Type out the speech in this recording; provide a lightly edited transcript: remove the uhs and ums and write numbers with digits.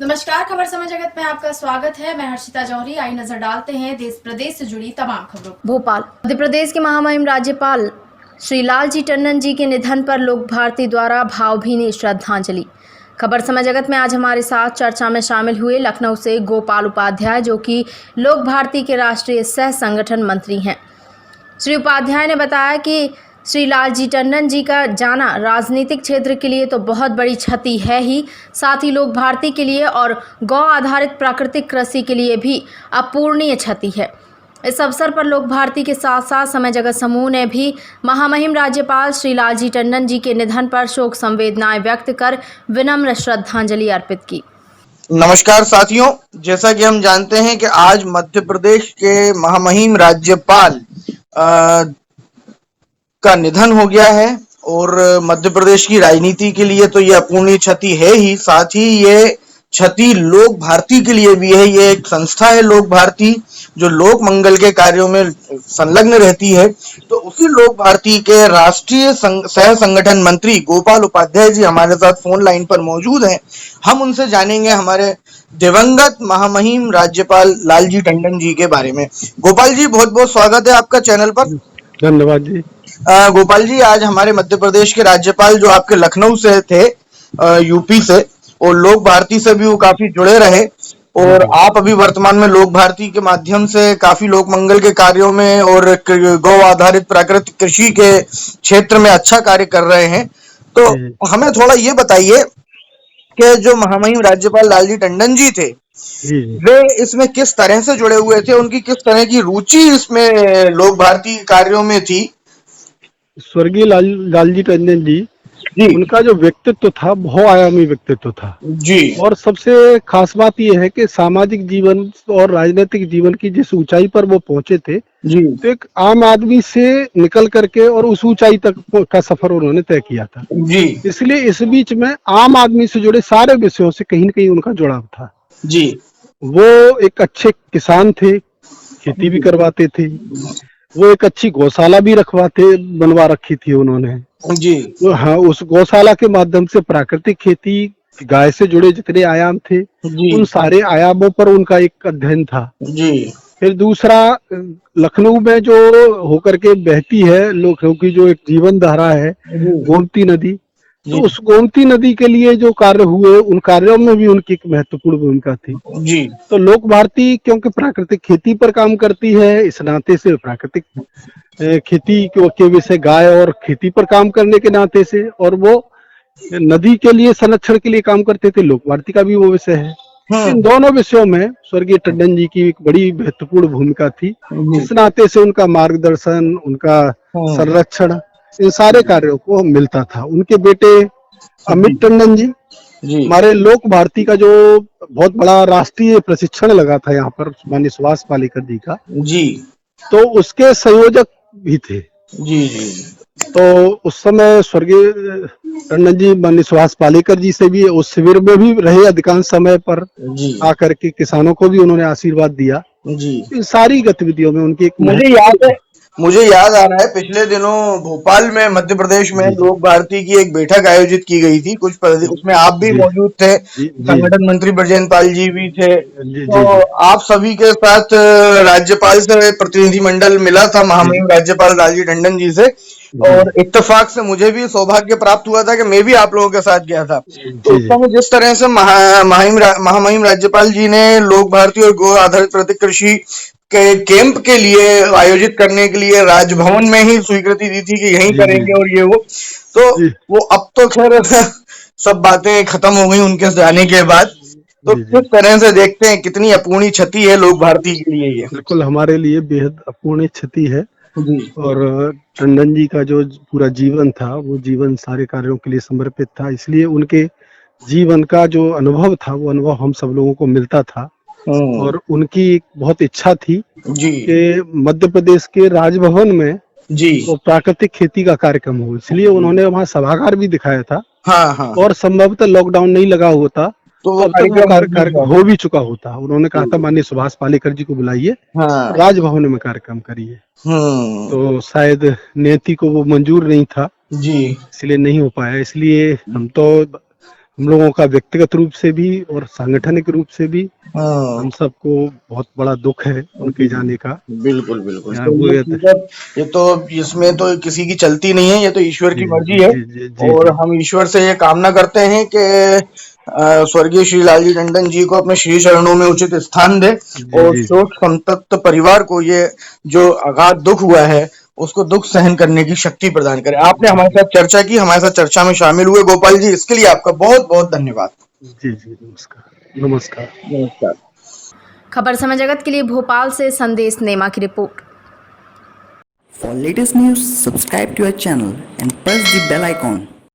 नमस्कार, खबर समय जगत में आपका स्वागत है। मैं हर्षिता जौहरी। आई नजर डालते हैं देश प्रदेश से जुड़ी तमाम खबरों। भोपाल। मध्य प्रदेश के महामहिम राज्यपाल श्री लालजी टंडन जी के निधन पर लोक भारती द्वारा भावभीनी श्रद्धांजलि। खबर समय जगत में आज हमारे साथ चर्चा में शामिल हुए लखनऊ से गोपाल उपाध्याय, जो कि लोक भारती के राष्ट्रीय सह संगठन मंत्री हैं। श्री उपाध्याय ने बताया कि श्री लालजी टंडन जी का जाना राजनीतिक क्षेत्र के लिए तो बहुत बड़ी क्षति है ही, साथ ही लोक भारती के लिए और गौ आधारित प्राकृतिक कृषि के लिए भी अपूरणीय क्षति है। इस अवसर पर लोक भारती के साथ साथ समय जगत समूह ने भी महामहिम राज्यपाल श्री लालजी टंडन जी के निधन पर शोक संवेदनाएं व्यक्त कर विनम्र श्रद्धांजलि अर्पित की। नमस्कार साथियों, जैसा कि हम जानते हैं कि आज मध्य प्रदेश के महामहिम राज्यपाल का निधन हो गया है और मध्य प्रदेश की राजनीति के लिए तो ये अपूरणीय क्षति है ही, साथ ही ये क्षति लोक भारती के लिए भी है। ये एक संस्था है लोक भारती, जो लोक मंगल के कार्यों में संलग्न रहती है। तो उसी लोक भारती के राष्ट्रीय सह संगठन मंत्री गोपाल उपाध्याय जी हमारे साथ फोन लाइन पर मौजूद हैं। हम उनसे जानेंगे हमारे दिवंगत महामहिम राज्यपाल लालजी टंडन जी के बारे में। गोपाल जी, बहुत बहुत स्वागत है आपका चैनल पर। धन्यवाद जी। गोपाल जी, आज हमारे मध्य प्रदेश के राज्यपाल जो आपके लखनऊ से थे, यूपी से, और लोक भारती से भी वो काफी जुड़े रहे, और आप अभी वर्तमान में लोक भारती के माध्यम से काफी लोक मंगल के कार्यों में और गौ आधारित प्राकृतिक कृषि के क्षेत्र में अच्छा कार्य कर रहे हैं। तो हमें थोड़ा ये बताइए कि जो महामहिम राज्यपाल लालजी टंडन जी थे, वे इसमें किस तरह से जुड़े हुए थे, उनकी किस तरह की रुचि इसमें लोक भारती कार्यों में थी? स्वर्गीय लालजी टंडन जी, उनका जो व्यक्तित्व था बहुआयामी व्यक्तित्व था जी। और सबसे खास बात यह है कि सामाजिक जीवन और राजनीतिक जीवन की जिस ऊंचाई पर वो पहुंचे थे जी, तो एक आम आदमी से निकल करके और उस ऊंचाई तक का सफर उन्होंने तय किया था जी, इसलिए इस बीच में आम आदमी से जुड़े सारे विषयों से कहीं न कहीं उनका जुड़ाव था जी। वो एक अच्छे किसान थे, खेती भी करवाते थे, वो एक अच्छी गौशाला भी बनवा रखी थी उन्होंने जी। तो हाँ, उस गौशाला के माध्यम से प्राकृतिक खेती, गाय से जुड़े जितने आयाम थे उन सारे आयामों पर उनका एक अध्ययन था जी। फिर दूसरा, लखनऊ में जो होकर के बहती है लखनऊ की जो एक जीवन धारा है गोमती नदी, तो उस गोमती नदी के लिए जो कार्य हुए उन कार्यों में भी उनकी एक महत्वपूर्ण भूमिका थी जी। तो लोक भारती क्योंकि प्राकृतिक खेती पर काम करती है, इस नाते से प्राकृतिक खेती के विषय गाय और खेती पर काम करने के नाते से, और वो नदी के लिए संरक्षण के लिए काम करते थे, लोक भारती का भी वो विषय है। इन दोनों विषयों में स्वर्गीय टंडन जी की एक बड़ी महत्वपूर्ण भूमिका थी, इस नाते से उनका मार्गदर्शन, उनका संरक्षण, इन सारे कार्यों को मिलता था। उनके बेटे अमित टंडन जी, हमारे लोक भारती का जो बहुत बड़ा राष्ट्रीय प्रशिक्षण लगा था यहाँ पर माननीय सुभाष पालेकर जी का, जी, तो उसके संयोजक भी थे। जी, जी। तो उस समय स्वर्गीय टंडन जी माननीय सुभाष पालेकर जी से भी उस शिविर में भी रहे अधिकांश समय पर, आकर के किसानों को भी उन्होंने आशीर्वाद दिया। जी। इन सारी गतिविधियों में उनकी एक मुझे याद आ रहा है, पिछले दिनों भोपाल में मध्य प्रदेश में लोक भारती की एक बैठक आयोजित की गई थी, उसमें आप भी मौजूद थे, संगठन मंत्री ब्रजेंद्र पाल जी भी थे। तो आप सभी के साथ राज्यपाल से प्रतिनिधिमंडल मिला था, महामहिम राज्यपाल लालजी टंडन जी से, और इत्तेफाक से मुझे भी सौभाग्य प्राप्त हुआ था कि मैं भी आप लोगों के साथ गया था। तो उस समय जिस तरह से महामहिम राज्यपाल जी ने लोक भारती और गो आधारित प्राकृतिक कृषि के कैंप के लिए आयोजित करने के लिए राजभवन में ही स्वीकृति दी थी कि यहीं करेंगे और ये वो अब तो खैर सब बातें खत्म हो गई उनके जाने के बाद। तो किस तरह से देखते हैं, कितनी अपूर्णीय क्षति है लोक भारती के लिए? ये बिल्कुल हमारे लिए बेहद अपूर्णीय क्षति है और टंडन जी का जो पूरा जीवन था वो जीवन सारे कार्यों के लिए समर्पित था, इसलिए उनके जीवन का जो अनुभव था वो अनुभव हम सब लोगों को मिलता था। और उनकी एक बहुत इच्छा थी कि मध्य प्रदेश के राजभवन में वो प्राकृतिक खेती का कार्यक्रम हो, इसलिए उन्होंने वहाँ सभागार भी दिखाया था। और संभवतः लॉकडाउन नहीं लगा होता तो अब तक वो कार्यक्रम हो भी चुका होता। उन्होंने कहा था माननीय सुभाष पालेकर जी को बुलाइए, राजभवन में कार्यक्रम करिए, तो शायद नीति को वो मंजूर नहीं था, इसलिए नहीं हो पाया। इसलिए हम तो हम लोगों का व्यक्तिगत रूप से भी और सांगठनिक रूप से भी हाँ, हम सबको बहुत बड़ा दुख है उनके जाने का। बिल्कुल बिल्कुल। यहाँ तो वो ये तो इसमें तो किसी की चलती नहीं है, ये तो ईश्वर की जी मर्जी जी है। जी जी जी और जी हम ईश्वर से ये कामना करते हैं कि स्वर्गीय श्री लालजी टंडन जी को अपने श्री चरणों में उचित स्थान दे जी और जी जी शोक संतप्त परिवार को ये जो अगाध दुख हुआ है उसको दुख सहन करने की शक्ति प्रदान करे। आपने जी हमारे जी साथ चर्चा की, हमारे साथ चर्चा में शामिल हुए गोपाल जी, इसके लिए आपका बहुत बहुत धन्यवाद। जी जी नमस्कार नमस्कार। नमस्कार। खबर समय जगत के लिए भोपाल से संदेश नेमा की report. For latest news, subscribe to our channel and press the bell icon.